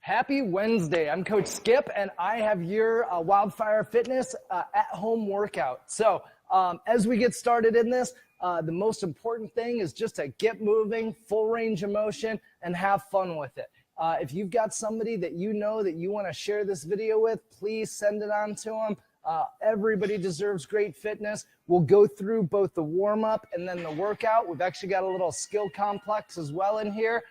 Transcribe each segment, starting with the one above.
Happy Wednesday. I'm Coach Skip, and I have your WildFire Fitness at-home workout. So as we get started in this, the most important thing is just to get moving, full range of motion, and have fun with it. If you've got somebody that you know that you want to share this video with, please send it on to them. Everybody deserves great fitness. We'll go through both the warm-up and then the workout. We've actually got a little skill complex as well in here.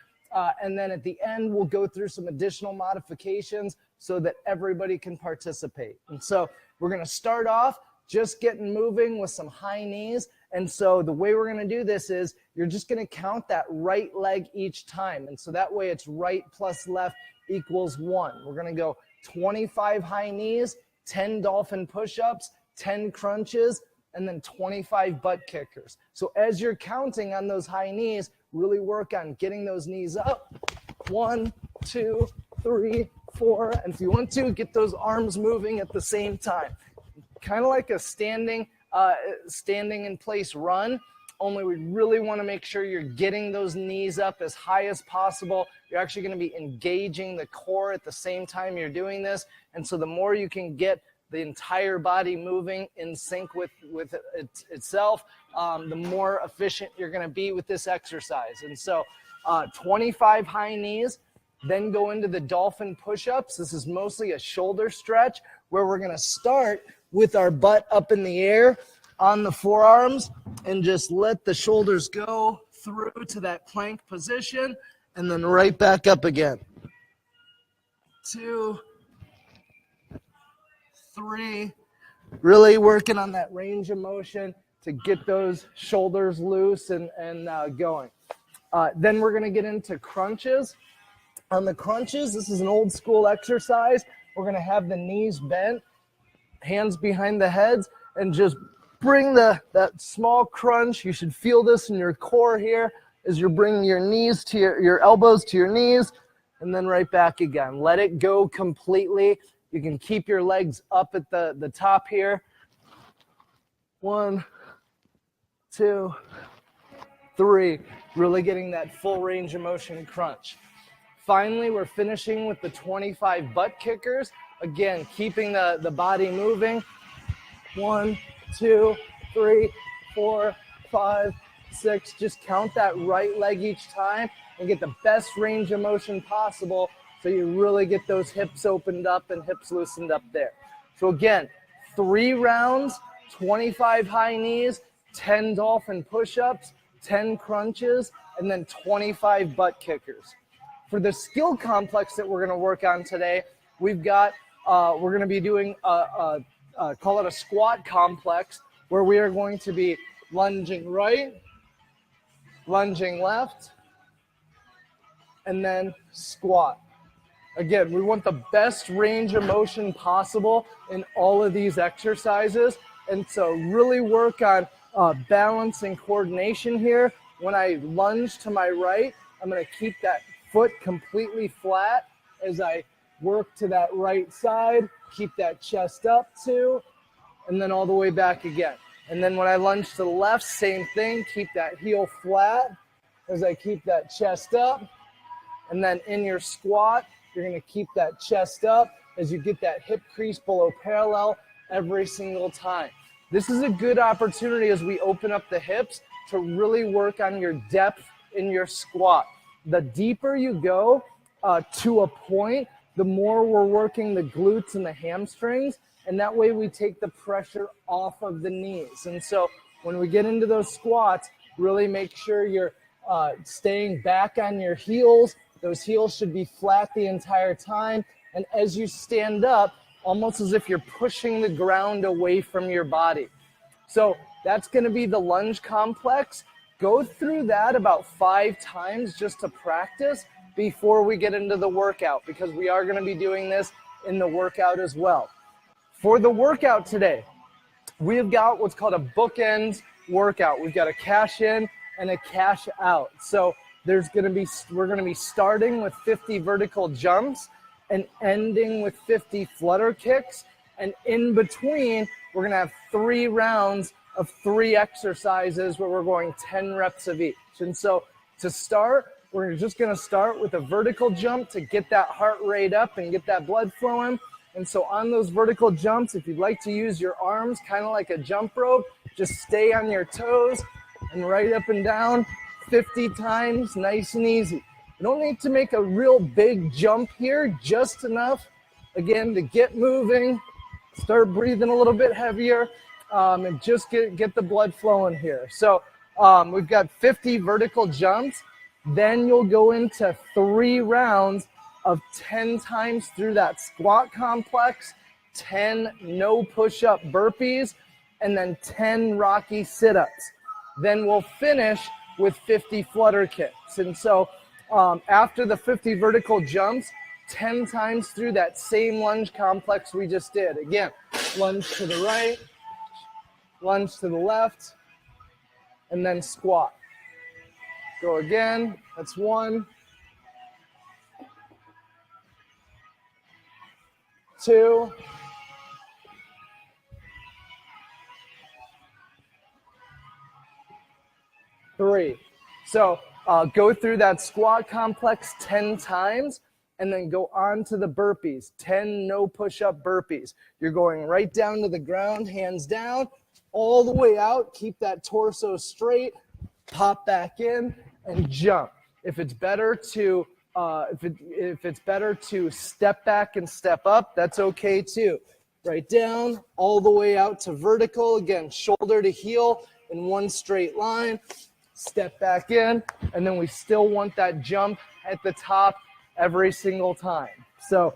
And then at the end, we'll go through some additional modifications so that everybody can participate. And so we're going to start off just getting moving with some high knees. And so the way we're going to do this is you're just going to count that right leg each time. And so that way it's right plus left equals 1. We're going to go 25 high knees, 10 dolphin push-ups, 10 crunches, and then 25 butt kickers. So as you're counting on those high knees, really work on getting those knees up. 1, 2, 3, 4. And if you want to, get those arms moving at the same time. Kind of like a standing in place run, only we really want to make sure you're getting those knees up as high as possible. You're actually going to be engaging the core at the same time you're doing this. And so the more you can get the entire body moving in sync with itself, the more efficient you're going to be with this exercise. And so 25 high knees, then go into the dolphin push-ups. This is mostly a shoulder stretch where we're going to start with our butt up in the air on the forearms and just let the shoulders go through to that plank position and then right back up again. 2, 3, really working on that range of motion to get those shoulders loose and going. Then we're going to get into crunches. On the crunches, this is an old school exercise. We're going to have the knees bent, hands behind the heads, and just bring that small crunch. You should feel this in your core here as you're bringing your knees to your elbows to your knees, and then right back again. Let it go completely. You can keep your legs up at the top here. 1, 2, 3. Really getting that full range of motion crunch. Finally, we're finishing with the 25 butt kickers. Again, keeping the body moving. 1, 2, 3, 4, 5, 6. Just count that right leg each time and get the best range of motion possible so you really get those hips opened up and hips loosened up there. So again, 3 rounds, 25 high knees, 10 dolphin push-ups, 10 crunches, and then 25 butt kickers. For the skill complex that we're going to work on today, we've got, we're going to be doing, call it a squat complex, where we are going to be lunging right, lunging left, and then squat. Again, we want the best range of motion possible in all of these exercises. And so really work on balance and coordination here. When I lunge to my right, I'm going to keep that foot completely flat as I work to that right side. Keep that chest up too, and then all the way back again. And then when I lunge to the left, same thing. Keep that heel flat as I keep that chest up. And then in your squat, you're going to keep that chest up as you get that hip crease below parallel every single time. This is a good opportunity as we open up the hips to really work on your depth in your squat. The deeper you go to a point, the more we're working the glutes and the hamstrings, and that way we take the pressure off of the knees. And so when we get into those squats, really make sure you're staying back on your heels. Those heels should be flat the entire time. And as you stand up, almost as if you're pushing the ground away from your body. So that's going to be the lunge complex. Go through that about 5 times just to practice before we get into the workout, because we are going to be doing this in the workout as well. For the workout today, we've got what's called a bookends workout. We've got a cash in and a cash out. So we're going to be starting with 50 vertical jumps and ending with 50 flutter kicks. And in between, we're going to have 3 rounds of 3 exercises where we're going 10 reps of each. And so to start, we're just going to start with a vertical jump to get that heart rate up and get that blood flowing. And so on those vertical jumps, if you'd like to use your arms kind of like a jump rope, just stay on your toes and right up and down 50 times, nice and easy. You don't need to make a real big jump here, just enough, again, to get moving, start breathing a little bit heavier, and just get the blood flowing here. So we've got 50 vertical jumps. Then you'll go into 3 rounds of 10 times through that squat complex, 10 no push-up burpees, and then 10 Rocky sit-ups. Then we'll finish with 50 flutter kicks. And so after the 50 vertical jumps, 10 times through that same lunge complex we just did. Again, lunge to the right, lunge to the left, and then squat. Go again, that's 1, 2, 3. So go through that squat complex 10 times and then go on to the burpees, 10 no push-up burpees. You're going right down to the ground, hands down, all the way out. Keep that torso straight, pop back in, and jump. If it's better to if it's better to step back and step up, that's okay too. Right down, all the way out to vertical. Again, shoulder to heel in one straight line. Step back in, and then we still want that jump at the top every single time. So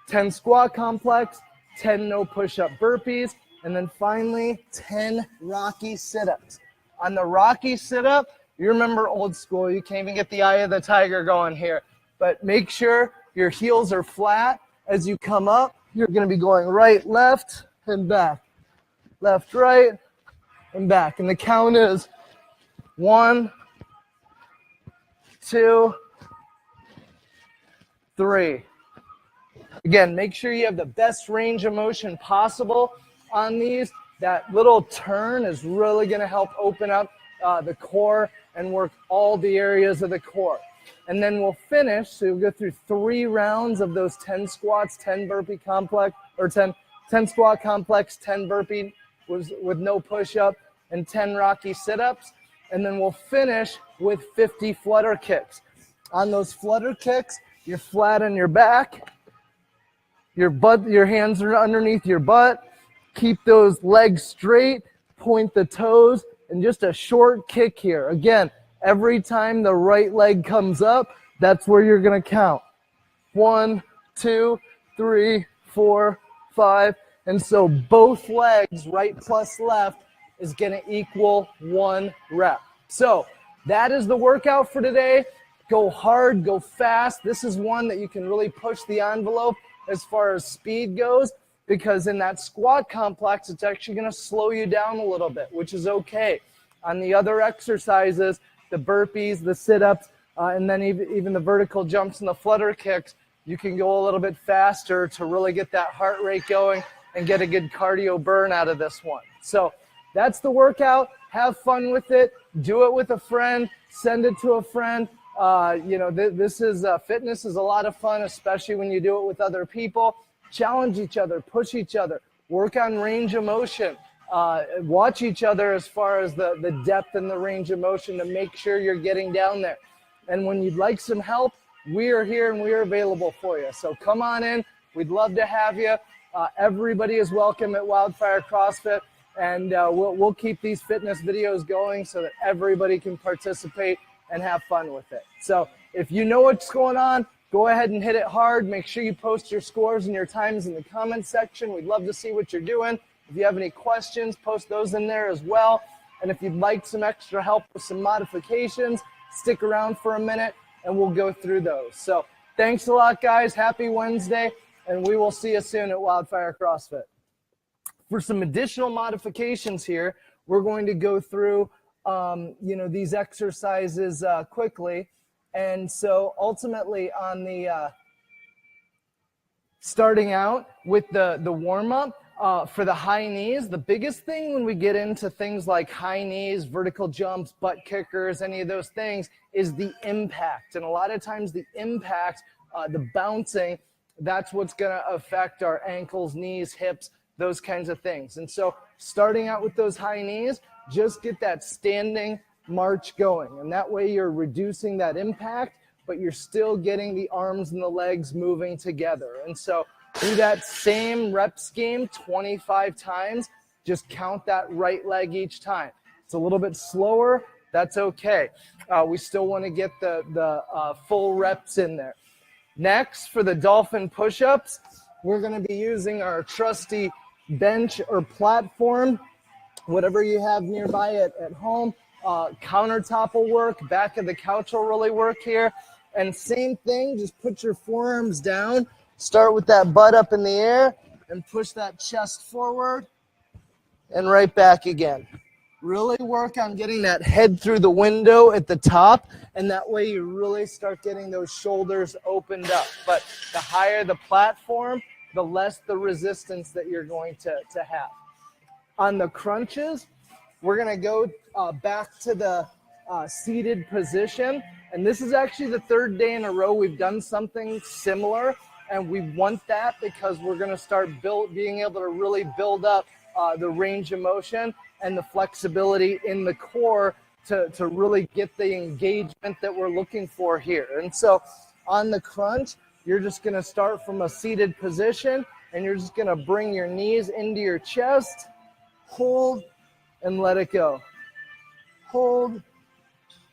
10 squat complex, 10 no push-up burpees, and then finally 10 Rocky sit-ups. On the Rocky sit-up, you remember old school, you can't even get the eye of the tiger going here, but make sure your heels are flat. As you come up, you're going to be going right, left, and back. Left, right, and back. And the count is 1, 2, 3. Again, make sure you have the best range of motion possible on these. That little turn is really going to help open up the core and work all the areas of the core. And then we'll finish, so you'll go through 3 rounds of those 10 squats, 10 burpee complex, or 10 squat complex, 10 burpee with no push-up, and 10 Rocky sit-ups. And then we'll finish with 50 flutter kicks. On those flutter kicks, you're flat on your back, your hands are underneath your butt. Keep those legs straight, point the toes, and just a short kick here. Again, every time the right leg comes up, that's where you're going to count. 1, 2, 3, 4, 5. And so both legs, right plus left, is going to equal 1 rep. So that is the workout for today. Go hard, go fast. This is one that you can really push the envelope as far as speed goes, because in that squat complex, it's actually going to slow you down a little bit, which is okay. On the other exercises, the burpees, the sit-ups, and then even the vertical jumps and the flutter kicks, you can go a little bit faster to really get that heart rate going and get a good cardio burn out of this one. So that's the workout. Have fun with it. Do it with a friend. Send it to a friend. This is fitness is a lot of fun, especially when you do it with other people. Challenge each other, push each other, work on range of motion, watch each other as far as the depth and the range of motion to make sure you're getting down there. And when you'd like some help, we are here and we are available for you. So come on in. We'd love to have you. Everybody is welcome at WildFire CrossFit, and we'll keep these fitness videos going so that everybody can participate and have fun with it. So if you know what's going on, go ahead and hit it hard. Make sure you post your scores and your times in the comments section. We'd love to see what you're doing. If you have any questions, post those in there as well. And if you'd like some extra help with some modifications, stick around for a minute and we'll go through those. So thanks a lot, guys. Happy Wednesday, and we will see you soon at WildFire CrossFit. For some additional modifications here, we're going to go through these exercises quickly. And so ultimately on the starting out with the warm-up, for the high knees, the biggest thing when we get into things like high knees, vertical jumps, butt kickers, any of those things, is the impact. And a lot of times the impact, the bouncing, that's what's going to affect our ankles, knees, hips, those kinds of things. And so starting out with those high knees, just get that standing march going. And that way you're reducing that impact, but you're still getting the arms and the legs moving together. And so do that same rep scheme 25 times. Just count that right leg each time. It's a little bit slower. That's okay. We still want to get the full reps in there. Next, for the Dolphin push-ups, we're going to be using our trusty bench or platform, whatever you have nearby at home. Countertop will work. Back of the couch will really work here. And same thing, just put your forearms down. Start with that butt up in the air and push that chest forward and right back again. Really work on getting that head through the window at the top, and that way you really start getting those shoulders opened up. But the higher the platform, the less the resistance that you're going to have. On the crunches, we're going to go back to the seated position. And this is actually the third day in a row we've done something similar. And we want that because we're going to start being able to really build up the range of motion and the flexibility in the core to really get the engagement that we're looking for here. And so on the crunch, you're just going to start from a seated position, and you're just going to bring your knees into your chest, hold, and let it go. Hold,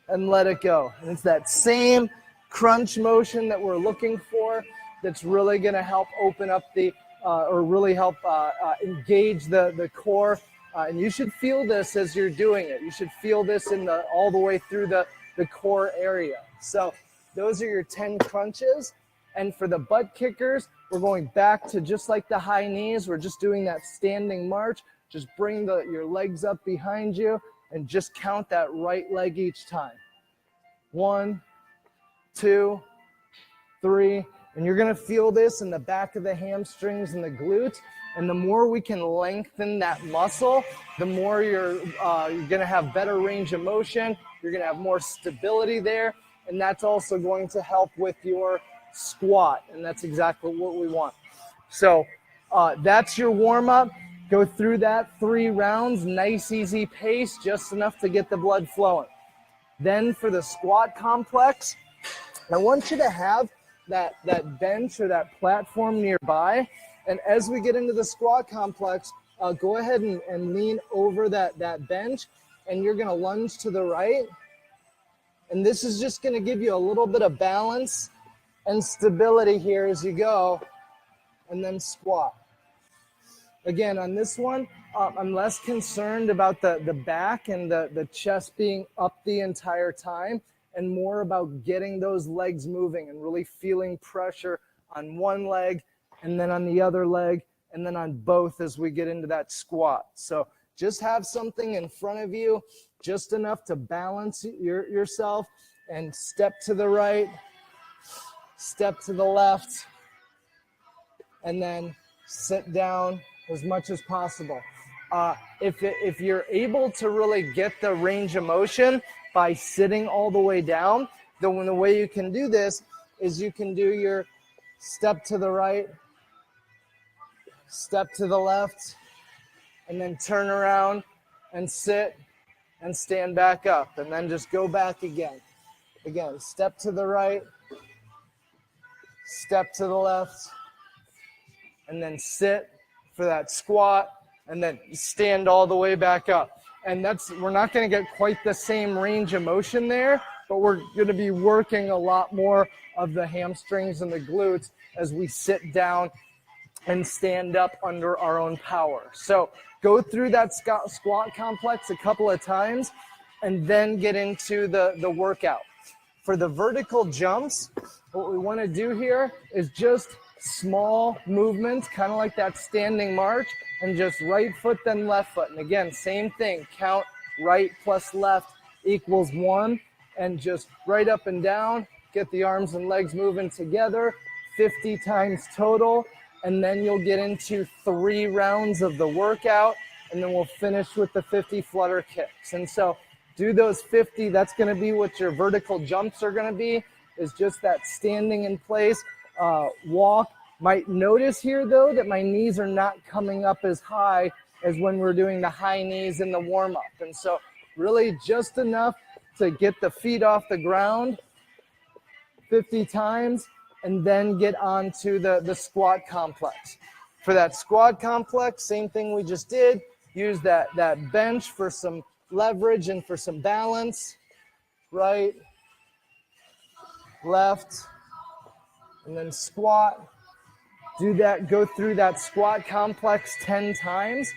and let it go. And it's that same crunch motion that we're looking for that's really going to help open up the, or really help engage the core. And you should feel this as you're doing it. You should feel this in all the way through the core area. So those are your 10 crunches. And for the butt kickers, we're going back to just like the high knees. We're just doing that standing march. Just bring your legs up behind you and just count that right leg each time. 1, 2, 3. And you're going to feel this in the back of the hamstrings and the glutes. And the more we can lengthen that muscle, the more you're going to have better range of motion. You're going to have more stability there. And that's also going to help with your squat. And that's exactly what we want. So that's your warm-up. Go through that 3 rounds, nice, easy pace, just enough to get the blood flowing. Then for the squat complex, I want you to have that bench or that platform nearby. And as we get into the squat complex, go ahead and lean over that bench, and you're going to lunge to the right. And this is just going to give you a little bit of balance and stability here as you go, and then squat. Again, on this one, I'm less concerned about the back and the chest being up the entire time, and more about getting those legs moving and really feeling pressure on one leg and then on the other leg and then on both as we get into that squat. So just have something in front of you, just enough to balance yourself, and step to the right, step to the left, and then sit down as much as possible. If you're able to really get the range of motion by sitting all the way down, then the way you can do this is you can do your step to the right, step to the left, and then turn around and sit and stand back up, and then just go back again. Again, step to the right, step to the left, and then sit for that squat, and then stand all the way back up. And we're not going to get quite the same range of motion there, but we're going to be working a lot more of the hamstrings and the glutes as we sit down and stand up under our own power. So go through that squat complex a couple of times and then get into the workout. For the vertical jumps, what we want to do here is just small movements, kind of like that standing march, and just right foot then left foot. And again, same thing, count right plus left equals 1, and just right up and down, get the arms and legs moving together, 50 times total. and then you'll get into 3 rounds of the workout, and then we'll finish with the 50 flutter kicks. And so do those 50. That's going to be what your vertical jumps are going to be, is just that standing in place walk. Might notice here, though, that my knees are not coming up as high as when we're doing the high knees in the warm-up. And so really just enough to get the feet off the ground 50 times, and then get onto the squat complex. For that squat complex, same thing we just did. Use that bench for some leverage and for some balance. Right, left, and then squat. Do that, go through that squat complex 10 times.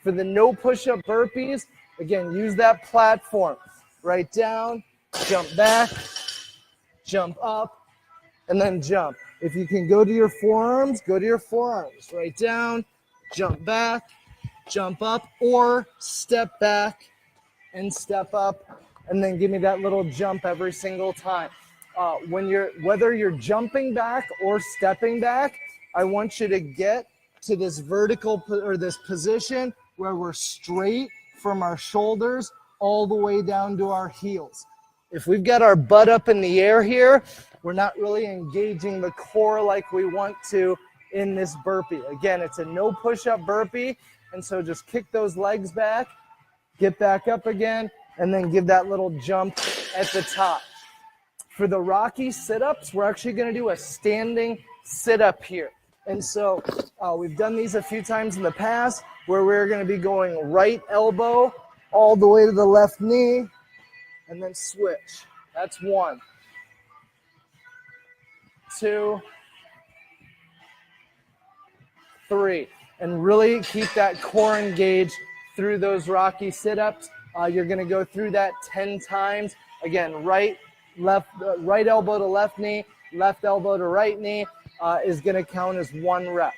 For the no push-up burpees, again, use that platform. Right down, jump back, jump up, and then jump. If you can go to your forearms, go to your forearms. Right down, jump back, jump up, or step back and step up, and then give me that little jump every single time. Whether you're jumping back or stepping back, I want you to get to this vertical or this position where we're straight from our shoulders all the way down to our heels. If we've got our butt up in the air here, we're not really engaging the core like we want to in this burpee. Again, it's a no push-up burpee, and so just kick those legs back, get back up again, and then give that little jump at the top. For the Rocky sit-ups, we're actually going to do a standing sit-up here. And so we've done these a few times in the past where we're going to be going right elbow all the way to the left knee and then switch. That's 1, 2, 3. And really keep that core engaged through those Rocky sit-ups. You're going to go through that 10 times. Again, right elbow to left knee, left elbow to right knee is going to count as 1 rep.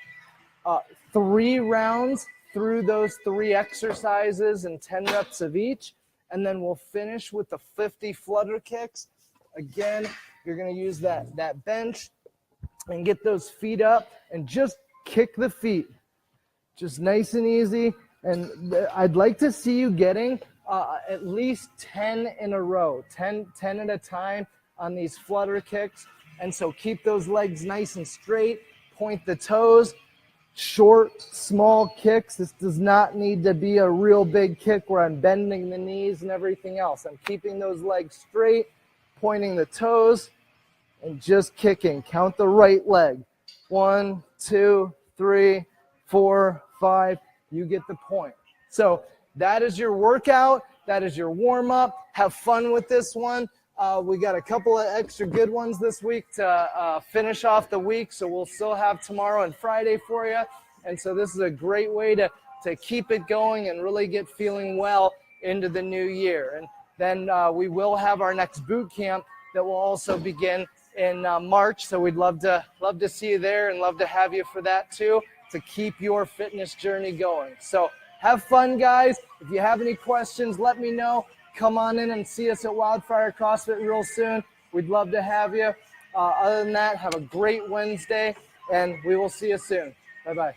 3 rounds through those 3 exercises and 10 reps of each, and then we'll finish with the 50 flutter kicks. Again, you're going to use that bench and get those feet up and just kick the feet. Just nice and easy. And I'd like to see you getting at least 10 in a row, 10 at a time on these flutter kicks. And so keep those legs nice and straight, point the toes, short, small kicks. This does not need to be a real big kick where I'm bending the knees and everything else. I'm keeping those legs straight, pointing the toes, and just kicking. Count the right leg. 1, 2, 3, 4, 5. You get the point. So that is your workout. That is your warm-up. Have fun with this one. We got a couple of extra good ones this week to finish off the week, so we'll still have tomorrow and Friday for you. And so this is a great way to keep it going and really get feeling well into the new year. And then we will have our next boot camp that will also begin in March. So we'd love to see you there and love to have you for that too, to keep your fitness journey going. So have fun, guys. If you have any questions, let me know. Come on in and see us at WildFire CrossFit real soon. We'd love to have you. Other than that, have a great Wednesday, and we will see you soon. Bye-bye.